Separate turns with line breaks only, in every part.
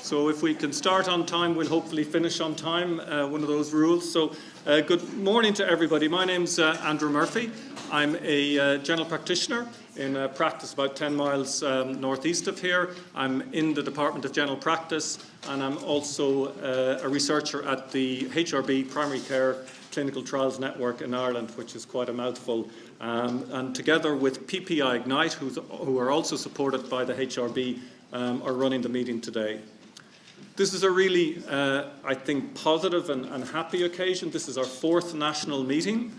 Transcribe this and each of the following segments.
So if we can start on time, we'll hopefully finish on time, one of those rules. So good morning to everybody. My name's Andrew Murphy. I'm a general practitioner in a practice about 10 miles northeast of here. I'm in the Department of General Practice, and I'm also a researcher at the HRB Primary Care Clinical Trials Network in Ireland, which is quite a mouthful. And together with PPI Ignite, who are also supported by the HRB, are running the meeting today. This is a really, I think, positive and happy occasion. This is our 4th national meeting.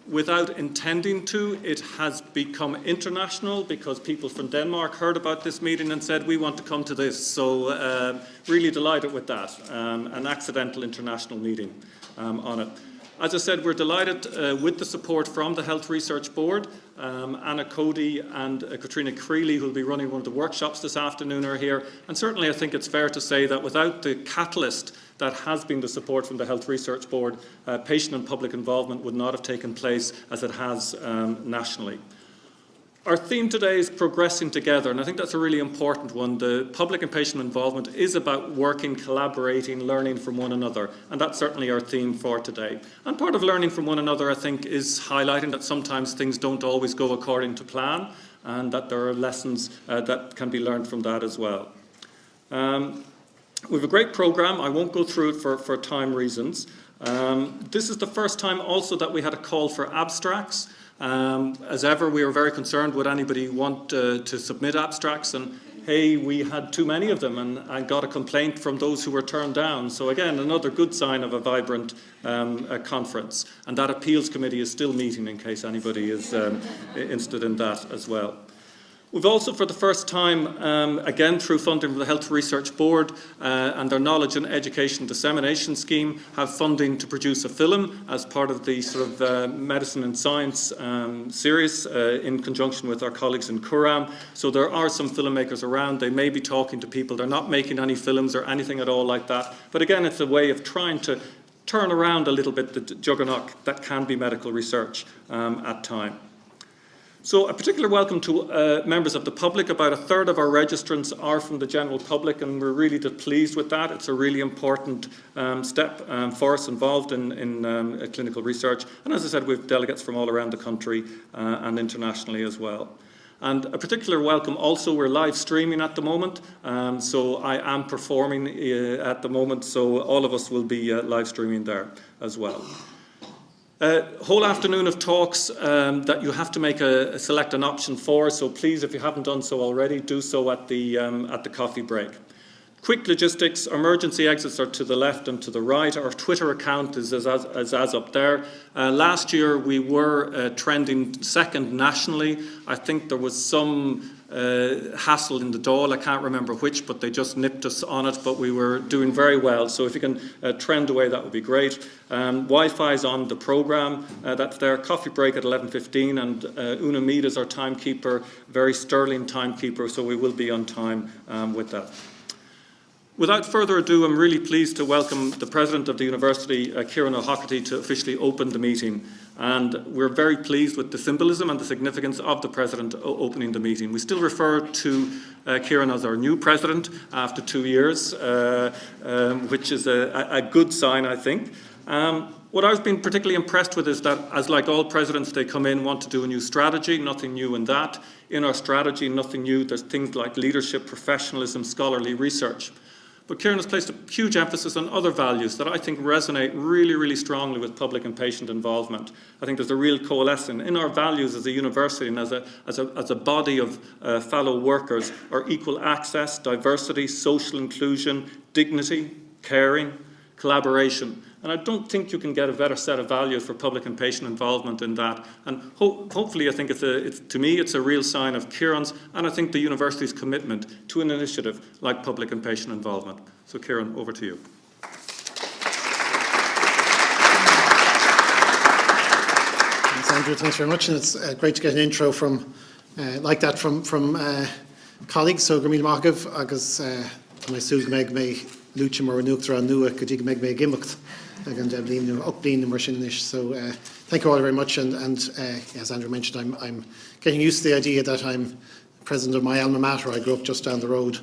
Without intending to, it has become international because people from Denmark heard about this meeting and said, we want to come to this. So really delighted with that, an accidental international meeting on it. As I said, we're delighted with the support from the Health Research Board. Anna Cody and Katrina Creeley, who will be running one of the workshops this afternoon, are here. And certainly I think it's fair to say that without the catalyst that has been the support from the Health Research Board, patient and public involvement would not have taken place as it has nationally. Our theme today is progressing together, and I think that's a really important one. The public and patient involvement is about working, collaborating, learning from one another, and that's certainly our theme for today. And part of learning from one another, I think, is highlighting that sometimes things don't always go according to plan, and that there are lessons that can be learned from that as well. We have a great programme. I won't go through it for time reasons. This is the first time also that we had a call for abstracts. As ever, we were very concerned, would anybody want to submit abstracts? And hey, we had too many of them, and I got a complaint from those who were turned down. So again, another good sign of a vibrant conference. And that appeals committee is still meeting in case anybody is interested in that as well. We've also, for the first time, again through funding from the Health Research Board and their Knowledge and Education Dissemination Scheme, have funding to produce a film as part of the sort of Medicine and Science series in conjunction with our colleagues in Ciarán. So there are some filmmakers around. They may be talking to people. They're not making any films or anything at all like that. But again, it's a way of trying to turn around a little bit the juggernaut that can be medical research at time. So a particular welcome to members of the public. About a third of our registrants are from the general public, and we're really pleased with that. It's a really important step for us involved in clinical research. And as I said, we have delegates from all around the country and internationally as well. And a particular welcome also, we're live streaming at the moment, so I am performing at the moment, so all of us will be live streaming there as well. Whole afternoon of talks that you have to make select an option for, so please, if you haven't done so already, do so at the coffee break. Quick logistics: emergency exits are to the left and to the right. Our Twitter account is as up there. Last year we were trending second nationally. I think there was some hassle in the Dáil, I can't remember which, but they just nipped us on it, but we were doing very well. So if you can trend away, that would be great. Wi-Fi is on the programme, that's there. Coffee break at 11:15, and Una Mead is our timekeeper, very sterling timekeeper, so we will be on time with that. Without further ado, I'm really pleased to welcome the President of the University, Ciarán Ó, to officially open the meeting. And we're very pleased with the symbolism and the significance of the President opening the meeting. We still refer to Ciarán as our new President after 2 years, which is a good sign, I think. What I've been particularly impressed with is that, as like all presidents, they come in, want to do a new strategy, nothing new in that. In our strategy, nothing new. There's things like leadership, professionalism, scholarly research. But Ciarán has placed a huge emphasis on other values that I think resonate really, really strongly with public and patient involvement. I think there's a real coalescence in our values as a university and as a body of fellow workers are equal access, diversity, social inclusion, dignity, caring, collaboration. And I don't think you can get a better set of values for public and patient involvement in that. And hopefully, I think to me, it's a real sign of Ciarán's and I think the university's commitment to an initiative like public and patient involvement. So Ciarán, over to you.
Thanks, Andrew. Thanks very much. And it's great to get an intro from like that from colleagues. So Gramil Machgav, agus my Sug Meg May Lucha Mar Nuktra Nua Kadig Meg May Gimucht. So thank you all very much, and as Andrew mentioned, I'm getting used to the idea that I'm president of my alma mater. I grew up just down the road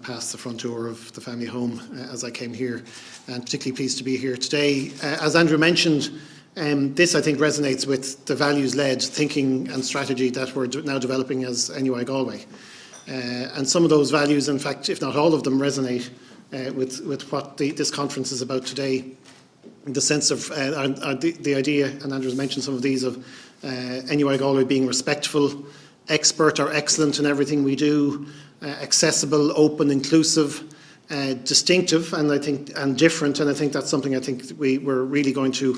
past the front door of the family home as I came here, and particularly pleased to be here today. As Andrew mentioned, this I think resonates with the values-led thinking and strategy that we're now developing as NUI Galway. And some of those values, in fact, if not all of them, resonate with what this conference is about today. The sense of the idea, and Andrew's mentioned some of these, of NUI Galway being respectful, expert or excellent in everything we do, accessible, open, inclusive, distinctive, and different. And I think that's something I think we're really going to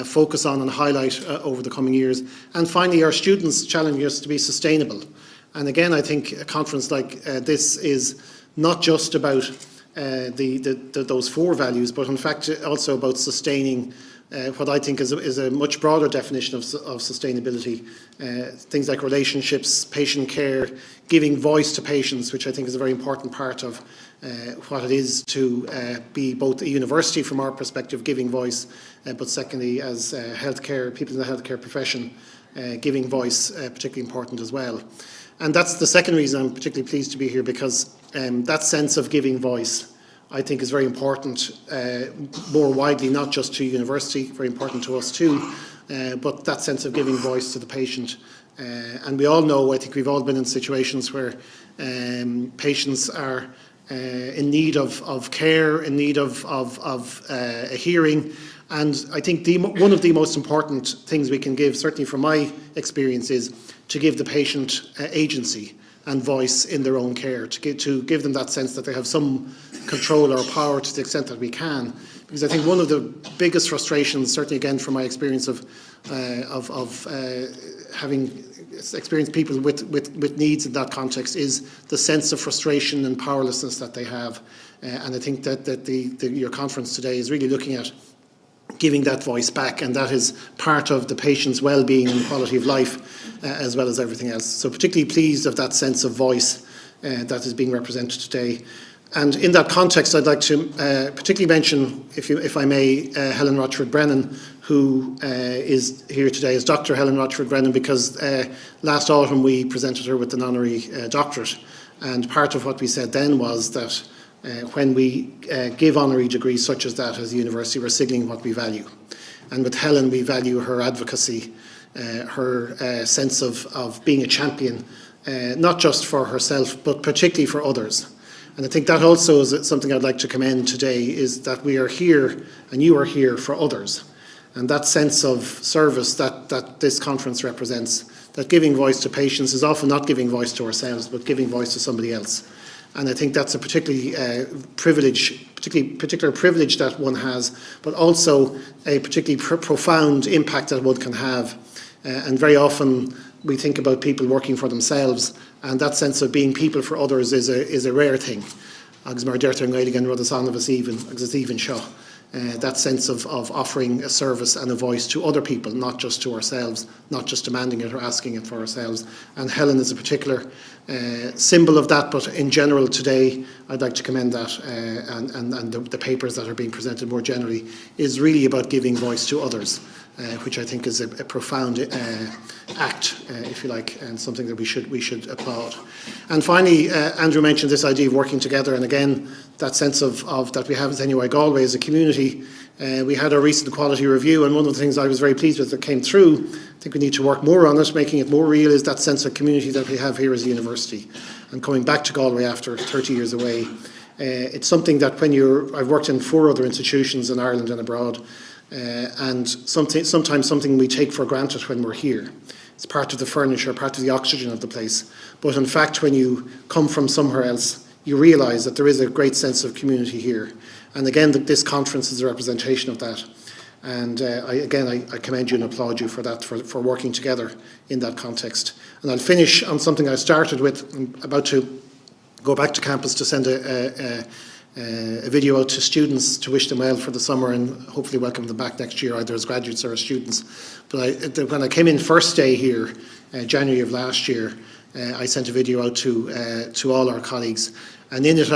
focus on and highlight over the coming years. And finally, our students challenging us to be sustainable. And again, I think a conference like this is not just about those four values, but in fact also about sustaining what I think is a much broader definition of sustainability. Things like relationships, patient care, giving voice to patients, which I think is a very important part of what it is to be both a university from our perspective, giving voice, but secondly as healthcare, people in the healthcare profession, giving voice, particularly important as well. And that's the second reason I'm particularly pleased to be here, because that sense of giving voice, I think, is very important more widely, not just to university, very important to us too, but that sense of giving voice to the patient. And we all know, I think we've all been in situations where patients are in need of care, in need of a hearing. And I think one of the most important things we can give, certainly from my experience, is to give the patient agency and voice in their own care, to give them that sense that they have some control or power to the extent that we can. Because I think one of the biggest frustrations, certainly again from my experience of having experienced people with needs in that context, is the sense of frustration and powerlessness that they have. And I think that your conference today is really looking at giving that voice back, and that is part of the patient's well-being and quality of life, as well as everything else. So particularly pleased of that sense of voice that is being represented today. And in that context, I'd like to particularly mention, if I may, Helen Rochford-Brennan, who is here today as Dr. Helen Rochford-Brennan, because last autumn we presented her with an honorary doctorate. And part of what we said then was that when we give honorary degrees such as that as a university, we're signalling what we value. And with Helen, we value her advocacy, her sense of being a champion, not just for herself, but particularly for others. And I think that also is something I'd like to commend today, is that we are here and you are here for others. And that sense of service that this conference represents, that giving voice to patients is often not giving voice to ourselves, but giving voice to somebody else. And I think that's a particular privilege that one has, but also a particularly profound impact that one can have. And very often we think about people working for themselves, and that sense of being people for others is a rare thing. Agus mar deirtear an Gaeilge an rud is anamh is even, agus is even seo. That sense of offering a service and a voice to other people, not just to ourselves, not just demanding it or asking it for ourselves. And Helen is a particular symbol of that, but in general today I'd like to commend that, and the papers that are being presented more generally is really about giving voice to others, which I think is a profound act, if you like, and something that we should applaud. And finally, Andrew mentioned this idea of working together, and again, that sense of that we have as NUI Galway as a community. We had our recent quality review, and one of the things I was very pleased with that came through, I think we need to work more on it, making it more real, is that sense of community that we have here as a university. And coming back to Galway after 30 years away, it's something that I've worked in 4 other institutions in Ireland and abroad, and sometimes something we take for granted when we're here. It's part of the furniture, part of the oxygen of the place. But in fact, when you come from somewhere else, you realise that there is a great sense of community here. And again, this conference is a representation of that. And I commend you and applaud you for that, for working together in that context. And I'll finish on something I started with. I'm about to go back to campus to send a video out to students to wish them well for the summer and hopefully welcome them back next year, either as graduates or as students. But when I came in first day here, January of last year, I sent a video out to all our colleagues. And in it,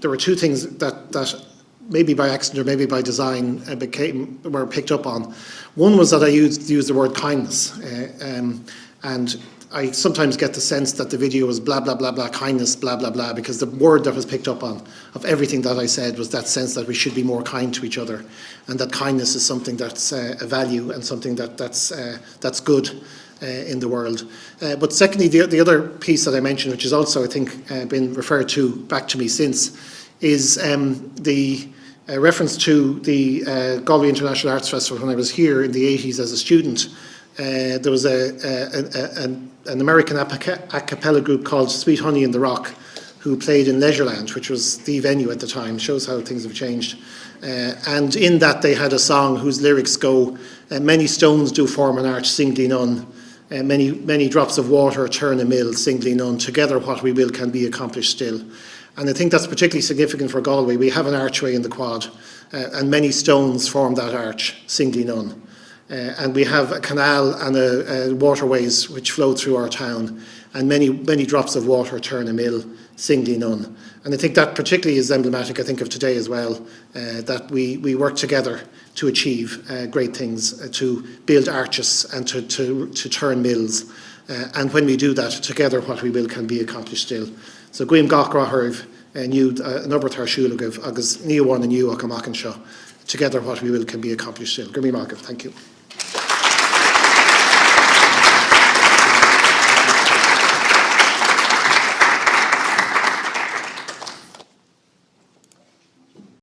there were 2 things that maybe by accident or maybe by design were picked up on. One was that I used the word kindness, and I sometimes get the sense that the video was blah, blah, blah, blah, kindness, blah, blah, blah, because the word that was picked up on of everything that I said was that sense that we should be more kind to each other, and that kindness is something that's a value and something that's good in the world. But secondly, the other piece that I mentioned, which has also, I think, been referred to back to me since, is the reference to the Galway International Arts Festival. When I was here in the 80s as a student, there was an American a cappella group called Sweet Honey in the Rock, who played in Leisureland, which was the venue at the time. Shows how things have changed. And in that they had a song whose lyrics go, many stones do form an arch, singly none. Many drops of water turn a mill, singly none. Together what we will can be accomplished still. And I think that's particularly significant for Galway. We have an archway in the quad, and many stones form that arch, singly none. And we have a canal and waterways which flow through our town, and many drops of water turn a mill, singly none. And I think that particularly is emblematic, I think, of today as well, that we work together to achieve great things, to build arches and to turn mills. And when we do that, together what we will can be accomplished still. So Guim Gach Rathirv, New Nubber Tarshulag, agus Niawan and New Okamakan Shaw. Together what we will can be accomplished still. Gurmi Margaret, thank you.